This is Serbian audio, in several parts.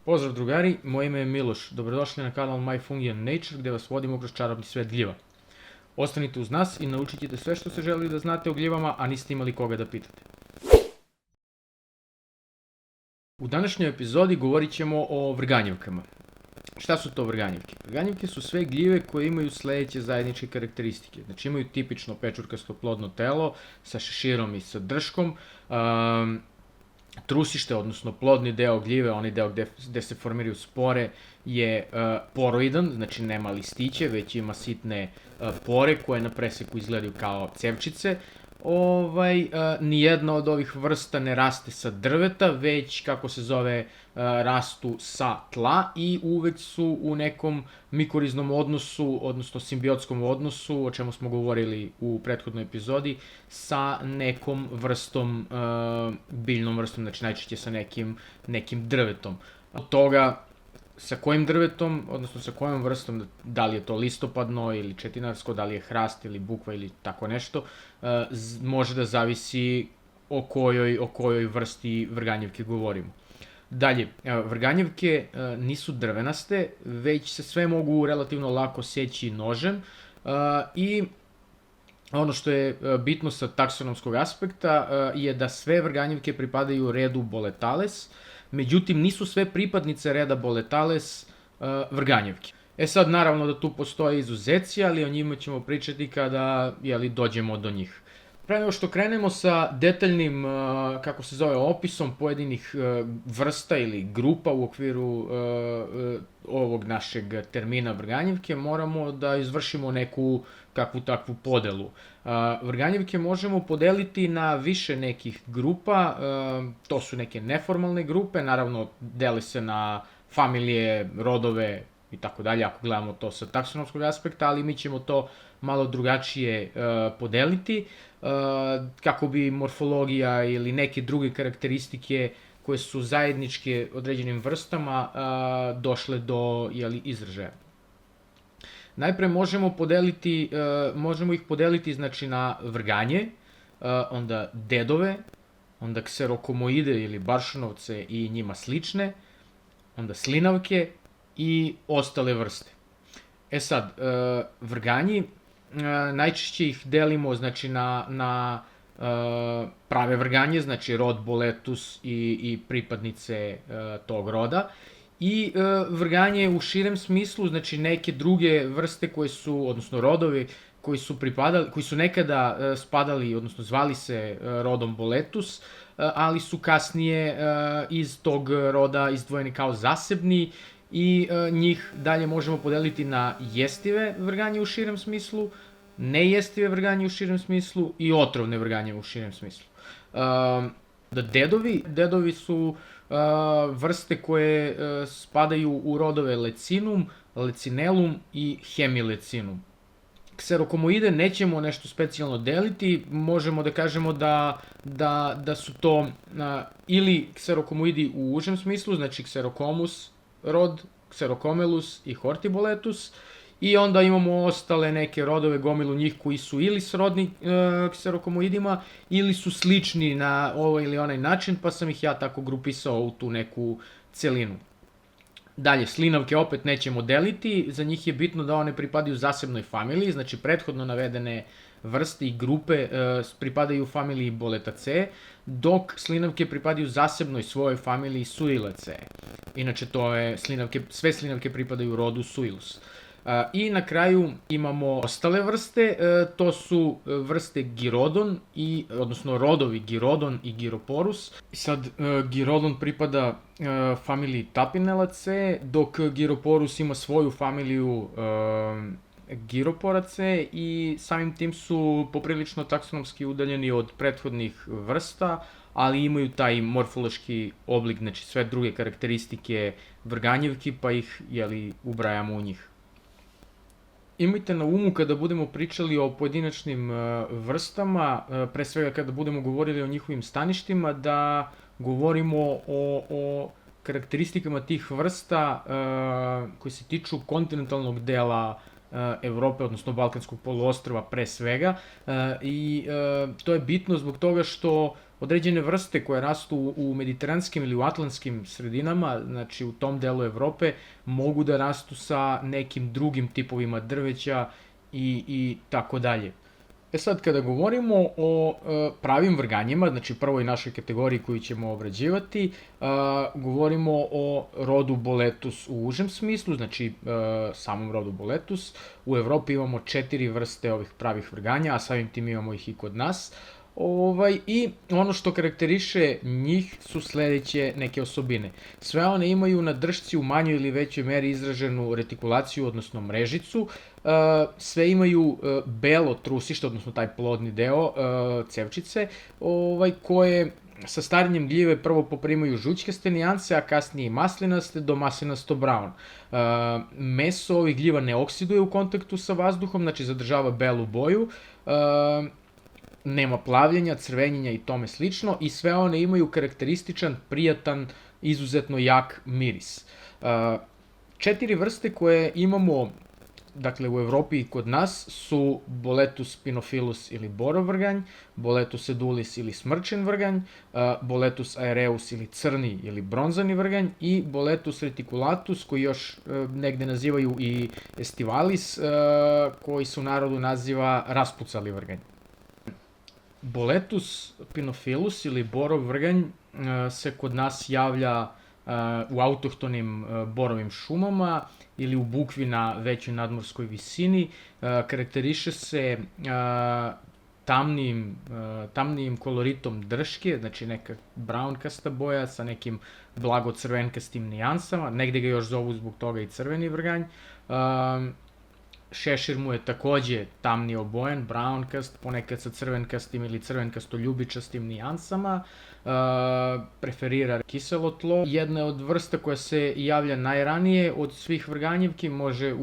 Pozdrav drugari, moje ime je Miloš. Dobrodošli na kanal My Fungi Nature gde vas vodimo kroz čarobni svet gljiva. Ostanite uz nas i naučit ćete sve što ste želeli da znate o gljivama, a niste imali koga da pitate. U današnjoj epizodi govorit ćemo o vrganjivkama. Šta su to vrganjivke? Vrganjivke su sve gljive koje imaju sledeće zajedničke karakteristike. Znači imaju tipično pečurkasto plodno telo sa šeširom i sa drškom, trusište, odnosno plodni deo gljive, onaj deo gde se formiraju spore, je poroidan, znači nema listiće, već ima sitne pore koje na preseku izgledaju kao cevčice. Nijedna od ovih vrsta ne raste sa drveta, već, kako se zove, rastu sa tla i uvek su u nekom mikoriznom odnosu, odnosno simbiotskom odnosu, o čemu smo govorili u prethodnoj epizodi, sa nekom vrstom, biljnom vrstom, znači najčešće sa nekim drvetom. Od toga sa kojim drvetom, odnosno sa kojom vrstom, da li je to listopadno ili četinarsko, da li je hrast ili bukva ili tako nešto, može da zavisi o kojoj vrsti vrganjivke govorimo. Dalje, vrganjivke nisu drvenaste, već se sve mogu relativno lako seći nožem i ono što je bitno sa taksonomskog aspekta je da sve vrganjivke pripadaju redu Boletales, međutim nisu sve pripadnice reda Boletales vrganjivke. Sad naravno da tu postoje izuzeci, ali o njima ćemo pričati kada dođemo do njih. Pre nego što krenemo sa detaljnim, kako se zove, opisom pojedinih vrsta ili grupa u okviru ovog našeg termina vrganjivke, moramo da izvršimo neku kakvu takvu podelu. Vrganjivke možemo podeliti na više nekih grupa, to su neke neformalne grupe, naravno dele se na familije, rodove i tako dalje, ako gledamo to sa taksonomskog aspekta, ali mi ćemo to malo drugačije podeliti, kako bi morfologija ili neke druge karakteristike koje su zajedničke određenim vrstama došle do izražaja. Najpre možemo ih podeliti znači na vrganje, onda dedove, onda kserokomoide ili baršanovce i njima slične, onda slinavke i ostale vrste. Sad, vrganji, najčešće ih delimo znači na prave vrganje, znači rod Boletus i pripadnice tog roda, i vrganje u širem smislu, znači neke druge vrste koje su, odnosno rodovi koji su nekada spadali, odnosno zvali se rodom Boletus, ali su kasnije iz tog roda izdvojeni kao zasebni i njih dalje možemo podeliti na jestive vrganje u širem smislu, nejestive vrganje u širem smislu i otrovne vrganje u širem smislu. Dedovi su vrste koje spadaju u rodove Lecinum, Lecinellum i Hemilecinum. Kserokomoide nećemo nešto specijalno deliti, možemo da kažemo da su to ili kserokomoidi u užem smislu, znači Kserokomus rod, Kserokomelus i Hortiboletus, i onda imamo ostale neke rodove, gomilu njih koji su ili srodni kserokomoidima ili su slični na ovaj ili onaj način, pa sam ih ja tako grupisao u tu neku celinu. Dalje, slinavke opet nećemo deliti, za njih je bitno da one pripadaju zasebnoj familiji, znači prethodno navedene vrste i grupe pripadaju familiji Boletaceae, dok slinavke pripadaju zasebnoj svojoj familiji Suilaceae. Inače, sve slinavke pripadaju rodu Suilus. I na kraju imamo ostale vrste, to su vrste Girodon, odnosno rodovi Girodon i Giroporus. Sad, Girodon pripada familiji Tapinelaceae, dok Giroporus ima svoju familiju Giroporaceae i samim tim su poprilično taksonomski udaljeni od prethodnih vrsta, ali imaju taj morfološki oblik, znači sve druge karakteristike vrganjivki, pa ih ubrajamo u njih. Imajte na umu kada budemo pričali o pojedinačnim vrstama, pre svega kada budemo govorili o njihovim staništima, da govorimo o karakteristikama tih vrsta koji se tiču kontinentalnog dela Evrope, odnosno Balkanskog poluostrva pre svega, i to je bitno zbog toga što određene vrste koje rastu u mediteranskim ili u atlantskim sredinama, znači u tom delu Evrope, mogu da rastu sa nekim drugim tipovima drveća i tako dalje. E sad, kada govorimo o pravim vrganjima, znači prvoj našoj kategoriji koju ćemo obrađivati, govorimo o rodu Boletus u užem smislu, znači samom rodu Boletus. U Evropi imamo 4 vrste ovih pravih vrganja, a samim tim imamo ih i kod nas. I ono što karakteriše njih su sledeće neke osobine. Sve one imaju na držci u manjoj ili većoj meri izraženu retikulaciju, odnosno mrežicu. Sve imaju belo trusište, odnosno taj plodni deo cevčice, koje sa starenjem gljive prvo poprimaju žućkaste nijanse, a kasnije i maslinaste do maslinasto brown. Meso ovih gljiva ne oksiduje u kontaktu sa vazduhom, znači zadržava belu boju, nema plavljenja, crvenjenja i tome slično, i sve one imaju karakterističan, prijatan, izuzetno jak miris. 4 vrste koje imamo, dakle, u Evropi i kod nas su Boletus spinophilus ili borov vrganj, Boletus edulis ili smrčen vrganj, Boletus aereus ili crni ili bronzani vrganj i Boletus reticulatus, koji još negde nazivaju i estivalis, koji se u narodu naziva raspucali vrganj. Boletus spinophilus ili borov vrganj se kod nas javlja u autohtonim borovim šumama ili u bukvi na većoj nadmorskoj visini. Karakteriše se tamnijim koloritom drške, znači neka brownkasta boja sa nekim blago crvenkastim nijansama, negde ga još zovu zbog toga i crveni vrganj. Šešir mu je takođe tamnije obojen, brownkast, ponekad sa crvenkastim ili crvenkasto-ljubičastim nijansama, preferira kiselo tlo. Jedna od vrsta koja se javlja najranije od svih vrganjevki, može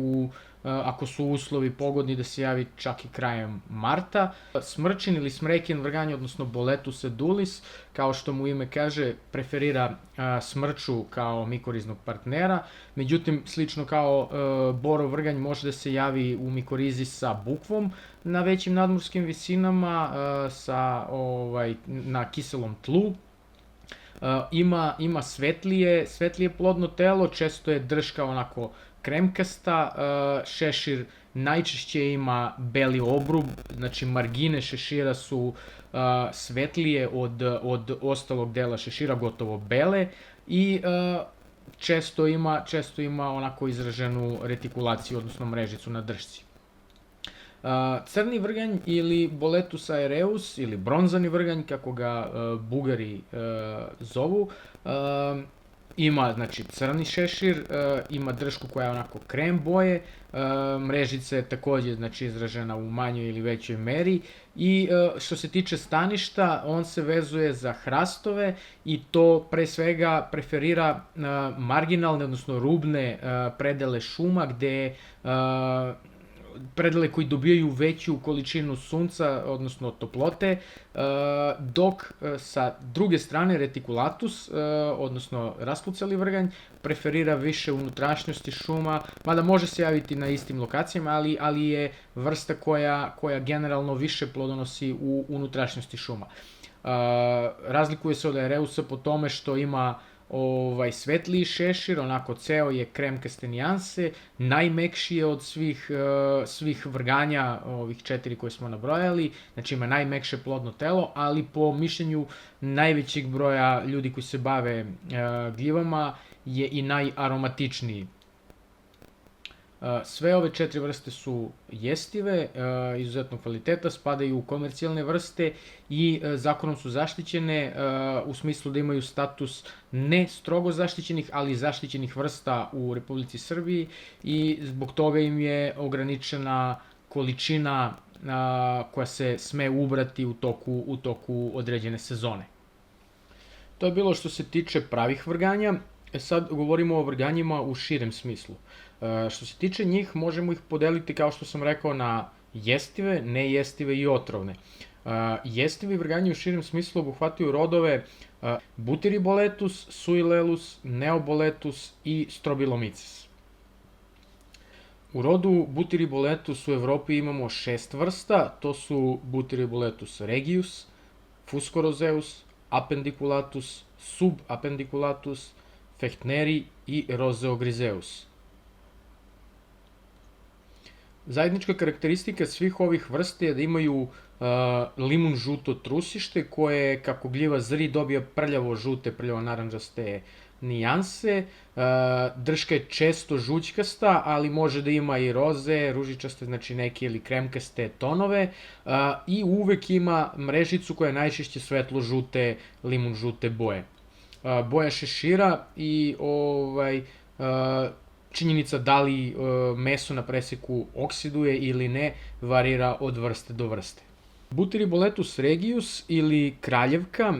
ako su uslovi pogodni da se javi čak i krajem marta. Smrčin ili smrekin vrganj, odnosno Boletus edulis, kao što mu ime kaže, preferira smrču kao mikoriznog partnera. Međutim, slično kao borov vrganj, može da se javi u mikorizi sa bukvom na većim nadmorskim visinama, na kiselom tlu. Ima svetlije plodno telo, često je drška onako kremkasta, šešir najčešće ima beli obrub, znači margine šešira su svetlije od ostalog dela šešira, gotovo bele, i često ima onako izraženu retikulaciju, odnosno mrežicu na držci. Crni vrganj ili Boletus aereus ili bronzani vrganj, kako ga Bugari zovu, ima, znači, crni šešir, ima dršku koja je onako krem boje, mrežica je takođe, znači, izražena u manjoj ili većoj meri, i što se tiče staništa, on se vezuje za hrastove i to pre svega preferira marginalne, odnosno rubne predele šuma, gde predele koji dobijaju veću količinu sunca, odnosno toplote, dok sa druge strane reticulatus, odnosno raspucali vrganj, preferira više unutrašnjosti šuma, mada može se javiti na istim lokacijama, ali je vrsta koja generalno više plodonosi u unutrašnjosti šuma. Razlikuje se od aereusa po tome što ima svetliji šešir, onako ceo je kremkaste nijanse, najmekši je od svih vrganja, ovih 4 koje smo nabrojali, znači ima najmekše plodno telo, ali po mišljenju najvećeg broja ljudi koji se bave gljivama je i najaromatičniji. Sve ove 4 vrste su jestive, izuzetnog kvaliteta, spadaju u komercijalne vrste i zakonom su zaštićene u smislu da imaju status ne strogo zaštićenih, ali zaštićenih vrsta u Republici Srbiji, i zbog toga im je ograničena količina koja se sme ubrati u toku određene sezone. To je bilo što se tiče pravih vrganja. Sad govorimo o vrganjima u širem smislu. Što se tiče njih, možemo ih podeliti, kao što sam rekao, na jestive, nejestive i otrovne. Jestivi vrganji u širem smislu obuhvataju rodove Butyriboletus, Suilellus, Neoboletus i Strobilomyces. U rodu Butyriboletus u Evropi imamo 6 vrsta, to su Butyriboletus regius, Fuscorozeus, Appendiculatus, Subappendiculatus, Fechtneri i Roseogrizeus. Zajednička karakteristika svih ovih vrsta je da imaju limun žuto trusište koje kako gljiva zri dobija prljavo žute, prljavo naranđaste nijanse. Drška je često žućkasta, ali može da ima i roze, ružičaste, znači neke ili kremkaste tonove. I uvek ima mrežicu koja je najčešće svetlo žute, limun žute boje. Boja šešira i činjenica da li meso na preseku oksiduje ili ne varira od vrste do vrste. Butyriboletus regius ili kraljevka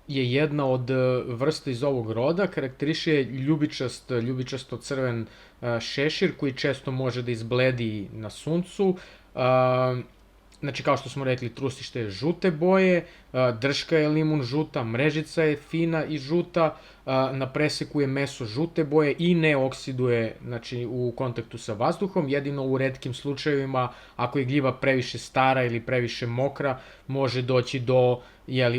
je jedna od vrsta iz ovog roda, karakteriše ljubičasto crven šešir koji često može da izbledi na suncu. Znači, kao što smo rekli, trusište je žute boje, drška je limun žuta, mrežica je fina i žuta, na preseku je meso žute boje i ne oksiduje, znači, u kontaktu sa vazduhom, jedino u retkim slučajevima, ako je gljiva previše stara ili previše mokra, može doći do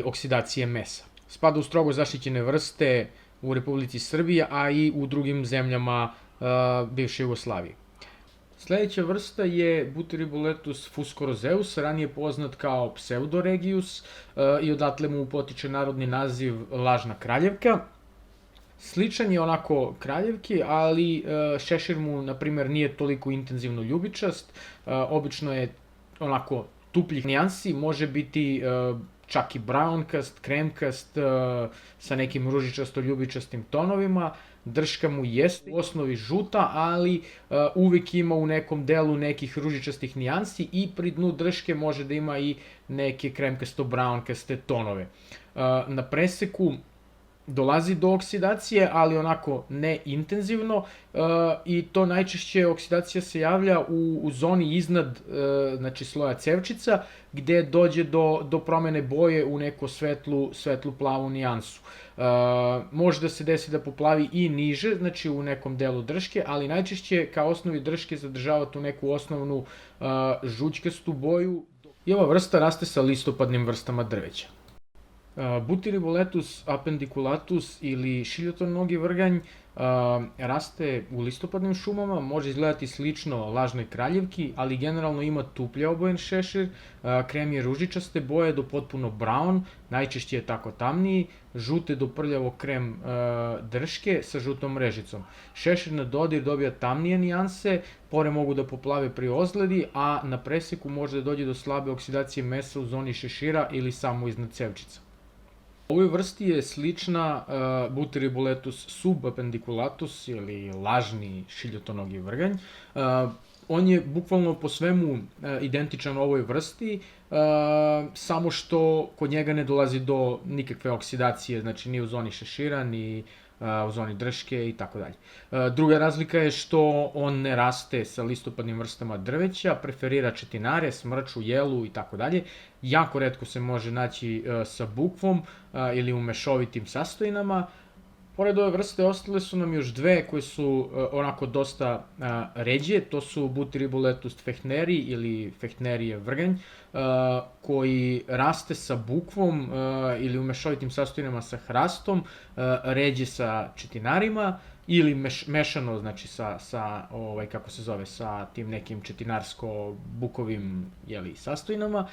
oksidacije mesa. Spada u strogo zaštićene vrste u Republici Srbije, a i u drugim zemljama bivše Jugoslavije. Sledeća vrsta je Butyriboletus fuscorozeus, ranije poznat kao pseudoregius i odatle mu potiče narodni naziv lažna kraljevka. Sličan je onako kraljevki, ali šešir mu, na primer, nije toliko intenzivno ljubičast, obično je onako tupljih nijansi, može biti čak i brownkast, kremkast, sa nekim ružičasto-ljubičastim tonovima. Drška mu jeste u osnovi žuta, ali uvek ima u nekom delu nekih ružičastih nijansi i pri dnu drške može da ima i neke kremkasto-brownkaste tonove. Na preseku dolazi do oksidacije, ali onako ne intenzivno, i to najčešće oksidacija se javlja u zoni iznad, znači, sloja cevčica, gde dođe do promene boje u neku svetlu plavu nijansu. Može da se desi da poplavi i niže, znači u nekom delu drške, ali najčešće kao osnovi drške zadržava tu neku osnovnu žućkastu boju. I ova vrsta raste sa listopadnim vrstama drveća. Butyriboletus appendiculatus ili šiljotonogi vrganj raste u listopadnim šumama, može izgledati slično lažnoj kraljevki, ali generalno ima tuplje obojen šešir, krem je ružičaste boje do potpuno brown, najčešće je tako tamniji, žute do prljavo krem drške sa žutom mrežicom. Šešir na dodir dobija tamnije nijanse, pore mogu da poplave pri ozledi, a na preseku može da dođe do slabe oksidacije mesa u zoni šešira ili samo iznad cevčica. Ovoj vrsti je slična Butyriboletus subappendiculatus ili lažni šiljotonogi vrganj. On je bukvalno po svemu identičan ovoj vrsti, samo što kod njega ne dolazi do nikakve oksidacije, znači ni u zoni šešira, ni u zoni drške i tako dalje. Druga razlika je što on ne raste sa listopadnim vrstama drveća, preferira četinare, smrču, jelu i tako dalje. Jako retko se može naći sa bukvom ili u mešovitim sastojinama. Pored ove vrste ostale su nam još dve koje su onako dosta ređe, to su Butyriboletus fechtneri ili Fechtnerijev vrganj, koji raste sa bukvom ili u mešovitim sastojinama sa hrastom, ređe sa četinarima ili mešano, znači sa tim nekim četinarsko-bukovim sastojinama.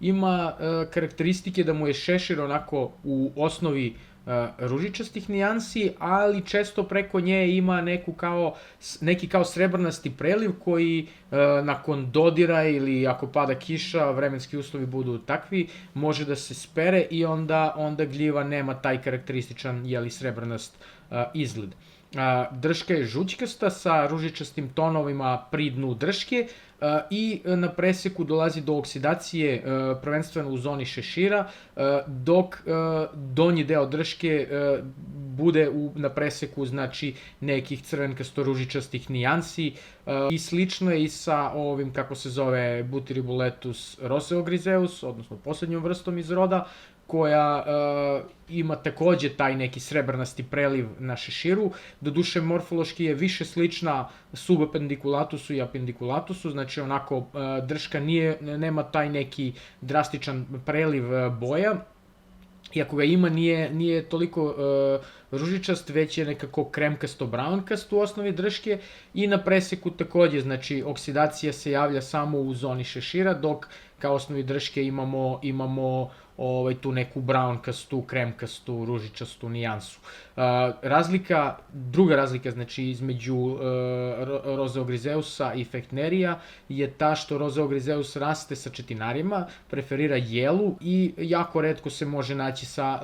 Ima karakteristike da mu je šešir onako u osnovi ružičastih nijansi, ali često preko nje ima neki kao srebrnasti preliv koji nakon dodira ili ako pada kiša, vremenski uslovi budu takvi, može da se spere i onda gljiva nema taj karakterističan srebrnast izgled. Drška je žućkasta sa ružičastim tonovima pri dnu drške i na preseku dolazi do oksidacije prvenstveno u zoni šešira, dok donji deo drške bude na preseku, znači, nekih crvenkasto-ružičastih nijansi, i slično je i sa ovim, kako se zove, Butyriboletus roseogrizeus, odnosno poslednjom vrstom iz roda, koja ima takođe taj neki srebrnasti preliv na šeširu. Doduše, morfološki je više slična subapendikulatusu i apendikulatusu, znači onako drška nema taj neki drastičan preliv boja, i ako ga ima nije toliko ružičast, već je nekako kremkasto-brownkast u osnovi drške, i na preseku takođe, znači oksidacija se javlja samo u zoni šešira, dok kao osnovi drške imamo tu neku brownkastu, kremkastu, ružičastu nijansu. Druga razlika znači između Roseogrizeusa i Fectnerija je ta što Roseogrizeus raste sa četinarima, preferira jelu i jako retko se može naći sa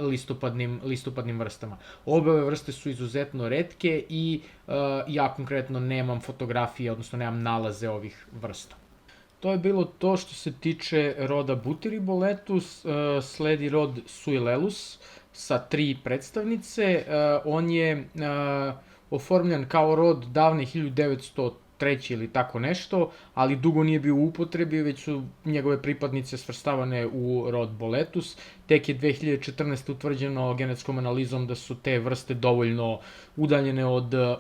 listopadnim vrstama. Obe ove vrste su izuzetno retke i ja konkretno nemam fotografije, odnosno nemam nalaze ovih vrsta. To je bilo to što se tiče roda Butyriboletus. Sledi rod Suillelus sa 3 predstavnice. On je oformljan kao rod davne 1903. ili tako nešto, ali dugo nije bio u upotrebi, već su njegove pripadnice svrstavane u rod Boletus. Tek je 2014. utvrđeno genetskom analizom da su te vrste dovoljno udaljene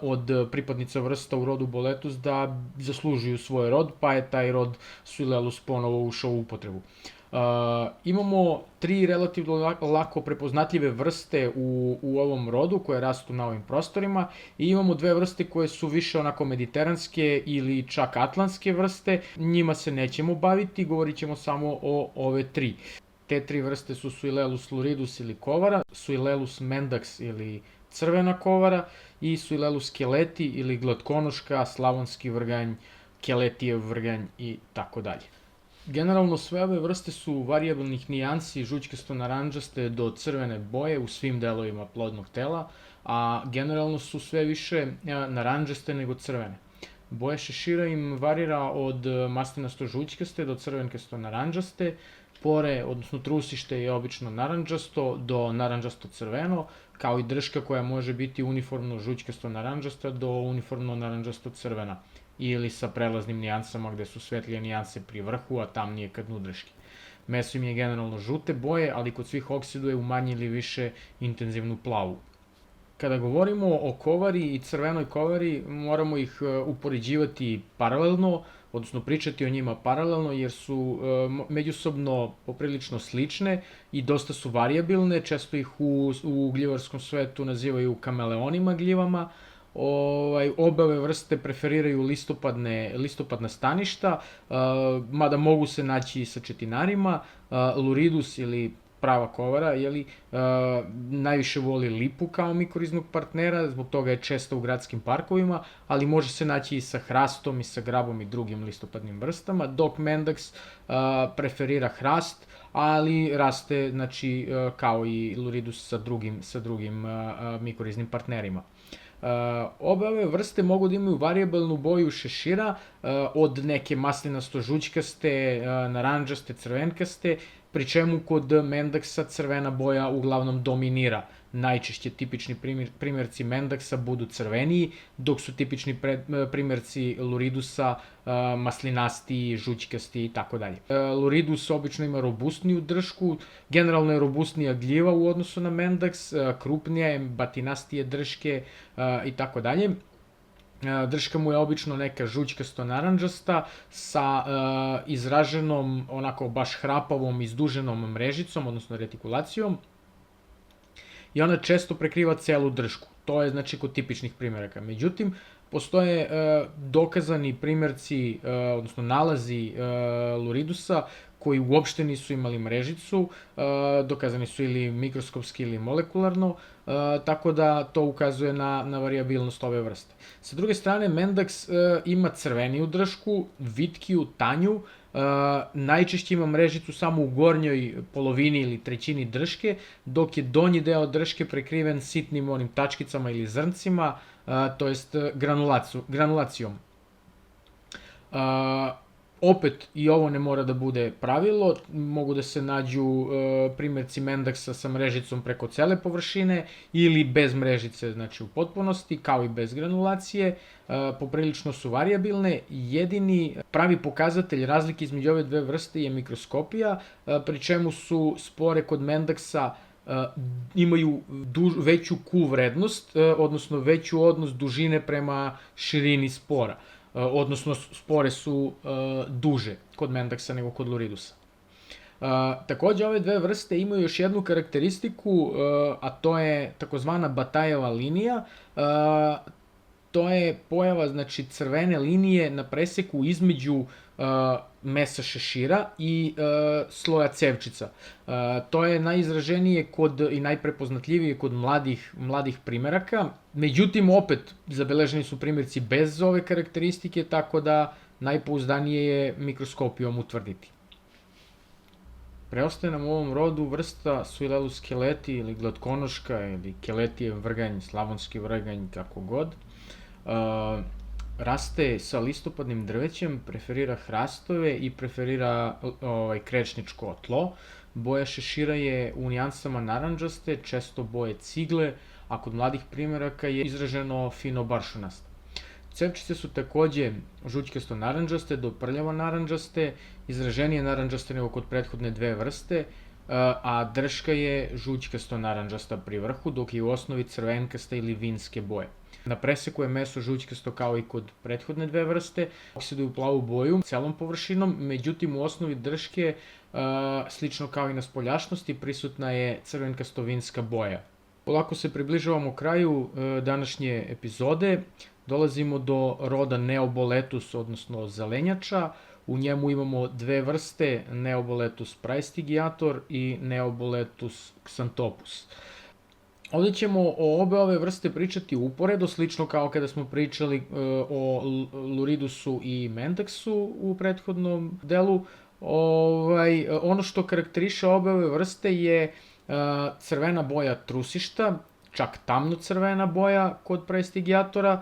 od pripadnica vrsta u rodu Boletus da zaslužuju svoj rod, pa je taj rod Suillelus ponovo ušao u upotrebu. Imamo 3 relativno lako prepoznatljive vrste u ovom rodu koje rastu na ovim prostorima, i imamo 2 vrste koje su više onako mediteranske ili čak atlantske vrste. Njima se nećemo baviti, govorit ćemo samo o ove 3. Te 3 vrste su Suillelus luridus ili kovara, Suillelus mendax ili crvena kovara i Suillelus keleti ili glatkonoška, slavonski vrganj, keletijev vrganj i tako dalje. Generalno sve ove vrste su varijabilnih nijansi žućkasto-naranđaste do crvene boje u svim delovima plodnog tela, a generalno su sve više naranđaste nego crvene. Boja šešira im varira od maslinasto-žućkaste do crvenkasto-naranđaste, pore, odnosno trusište je obično naranđasto do naranđasto-crveno, kao i drška koja može biti uniformno žućkasto-naranđasta do uniformno naranđasto-crvena, ili sa prelaznim nijansama gde su svetlije nijanse pri vrhu, a tamnije kad dnu drške. Meso im je generalno žute boje, ali kod svih oksiduje u manje ili više intenzivnu plavu. Kada govorimo o kovari i crvenoj kovari, moramo ih upoređivati paralelno, odnosno pričati o njima paralelno, jer su međusobno poprilično slične i dosta su varijabilne, često ih u gljivarskom svetu nazivaju kameleonima gljivama. Obe ove vrste preferiraju listopadna staništa, mada mogu se naći i sa četinarima. Luridus ili prava kovara, najviše voli lipu kao mikoriznog partnera, zbog toga je često u gradskim parkovima, ali može se naći i sa hrastom i sa grabom i drugim listopadnim vrstama, dok mendax preferira hrast, ali raste, znači, kao i luridus sa drugim mikoriznim partnerima. Obe ove vrste mogu da imaju varijabilnu boju šešira, od neke maslinasto-žućkaste, naranđaste, crvenkaste, pri čemu kod mendaxa crvena boja uglavnom dominira. Najčešće tipični primjerci mendaxa budu crveniji, dok su tipični primjerci luridusa maslinasti, žućkasti i tako dalje. Luridus obično ima robustniju dršku, generalno je robustnija gljiva u odnosu na mendax, krupnija je, batinastije drške i tako dalje. Drška mu je obično neka žućkasto-naranđasta sa izraženom, onako baš hrapavom, izduženom mrežicom, odnosno retikulacijom, i ona često prekriva celu dršku. To je znači kod tipičnih primjeraka. Međutim, postoje dokazani primjerci, odnosno nalazi luridusa koji uopšte nisu imali mrežicu, dokazani su ili mikroskopski ili molekularno, tako da to ukazuje na varijabilnost ove vrste. Sa druge strane, mendax ima crveniju dršku, vitkiju, tanju, najčešće ima mrežicu samo u gornjoj polovini ili trećini drške, dok je donji deo drške prekriven sitnim onim tačkicama ili zrncima, to jest granulacijom. Opet, i ovo ne mora da bude pravilo, mogu da se nađu primjerci Mendaksa sa mrežicom preko cele površine ili bez mrežice, znači u potpunosti, kao i bez granulacije. Poprilično su varijabilne. Jedini pravi pokazatelj razlike između ove dve vrste je mikroskopija, pri čemu su spore kod Mendaksa imaju veću Q vrednost, odnosno veću odnos dužine prema širini spora. Odnosno spore su duže kod Mendaksa nego kod Luridusa. Takođe, ove dve vrste imaju još jednu karakteristiku, a to je takozvana Batajeva linija. To je pojava, znači, crvene linije na preseku između mesa šešira i sloja cevčica. To je najizraženije i najprepoznatljivije kod mladih primeraka. Međutim, opet, zabeleženi su primjerci bez ove karakteristike, tako da najpouzdanije je mikroskopijom utvrditi. Preostaje nam u ovom rodu vrsta Suilelus keleti ili glatkonoška ili keletijev vrganj, slavonski vrganj, kako god. Raste sa listopadnim drvećem, preferira hrastove i preferira krečničko tlo. Boja šešira je u nijansama narandžaste, često boje cigle, a kod mladih primeraka je izraženo fino baršunasto. Cevčice su takođe žućkasto narandžaste do prljavo narandžaste, izraženije narandžaste nego kod prethodne dve vrste, a drška je žućkasto narandžasta pri vrhu, dok je u osnovi crvenkasta ili vinske boje. Na preseku je meso žućkasto kao i kod prethodne dve vrste, oksiduju plavu boju celom površinom, međutim u osnovi drške, slično kao i na spoljašnosti, prisutna je crvenkasto-vinska boja. Polako se približavamo kraju današnje epizode, dolazimo do roda Neoboletus, odnosno zelenjača. U njemu imamo dve vrste, Neoboletus praestigiator i Neoboletus xanthopus. Ovde ćemo o obe ove vrste pričati uporedo, slično kao kada smo pričali o Luridusu i Mendaksu u prethodnom delu. Ono što karakteriše obe ove vrste je crvena boja trusišta, čak tamno crvena boja kod praestigiatora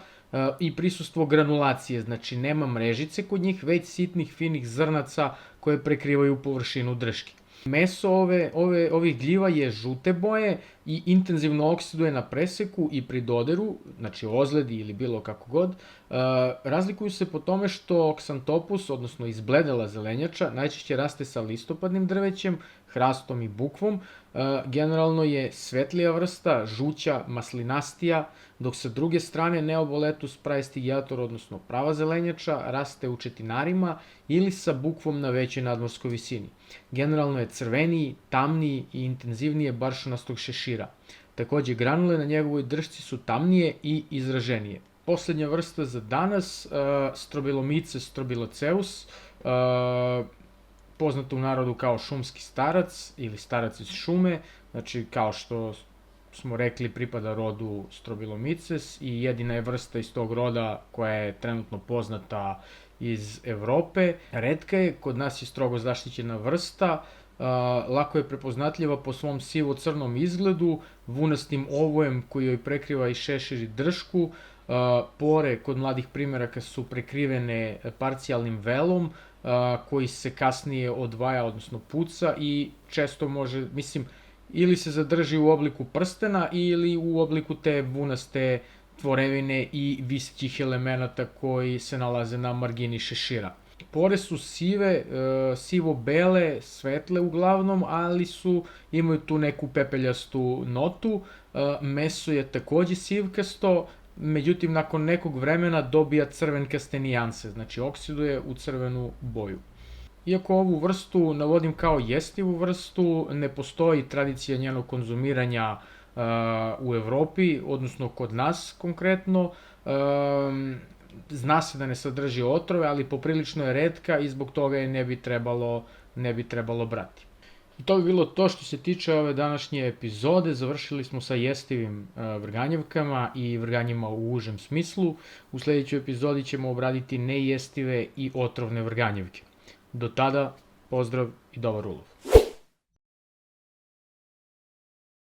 i prisustvo granulacije, znači nema mrežice kod njih, već sitnih finih zrnaca koje prekrivaju površinu drške. Meso ovih gljiva je žute boje i intenzivno oksiduje na preseku i pri doderu, znači ozledi ili bilo kako god. Razlikuju se po tome što Xanthopus, odnosno izbledela zelenjača, najčešće raste sa listopadnim drvećem, hrastom i bukvom. Generalno je svetlija vrsta, žuća, maslinastija, dok sa druge strane Neoboletus praestigiator, odnosno prava zelenjača, raste u četinarima ili sa bukvom na većoj nadmorskoj visini. Generalno je crveniji, tamniji i intenzivnije baršunastog šešira. Takođe, granule na njegovoj dršci su tamnije i izraženije. Poslednja vrsta za danas, Strobilomices strobiloceus, poznato u narodu kao šumski starac ili starac iz šume, znači kao što smo rekli pripada rodu Strobilomices i jedina je vrsta iz tog roda koja je trenutno poznata iz Evrope. Retka je, kod nas je strogo zaštićena vrsta, lako je prepoznatljiva po svom sivo-crnom izgledu, vunastim ovojem koji joj prekriva i šešir i dršku. Pore kod mladih primeraka su prekrivene parcijalnim velom koji se kasnije odvaja, odnosno puca i često može, ili se zadrži u obliku prstena ili u obliku te vunaste tvorevine i visećih elemenata koji se nalaze na margini šešira. Pore su sive, sivo-bele, svetle uglavnom, ali imaju tu neku pepeljastu notu. Meso je takođe sivkasto, međutim nakon nekog vremena dobija crvenkaste nijanse, znači oksiduje u crvenu boju. Iako ovu vrstu navodim kao jestivu vrstu, ne postoji tradicija njenog konzumiranja u Evropi, odnosno kod nas konkretno. Zna se da ne sadrži otrove, ali poprilično je retka i zbog toga je ne bi trebalo brati. I to bi bilo to što se tiče ove današnje epizode. Završili smo sa jestivim vrganjevkama i vrganjima u užem smislu. U sledećoj epizodi ćemo obraditi nejestive i otrovne vrganjevke. Do tada, pozdrav i dobar ulov.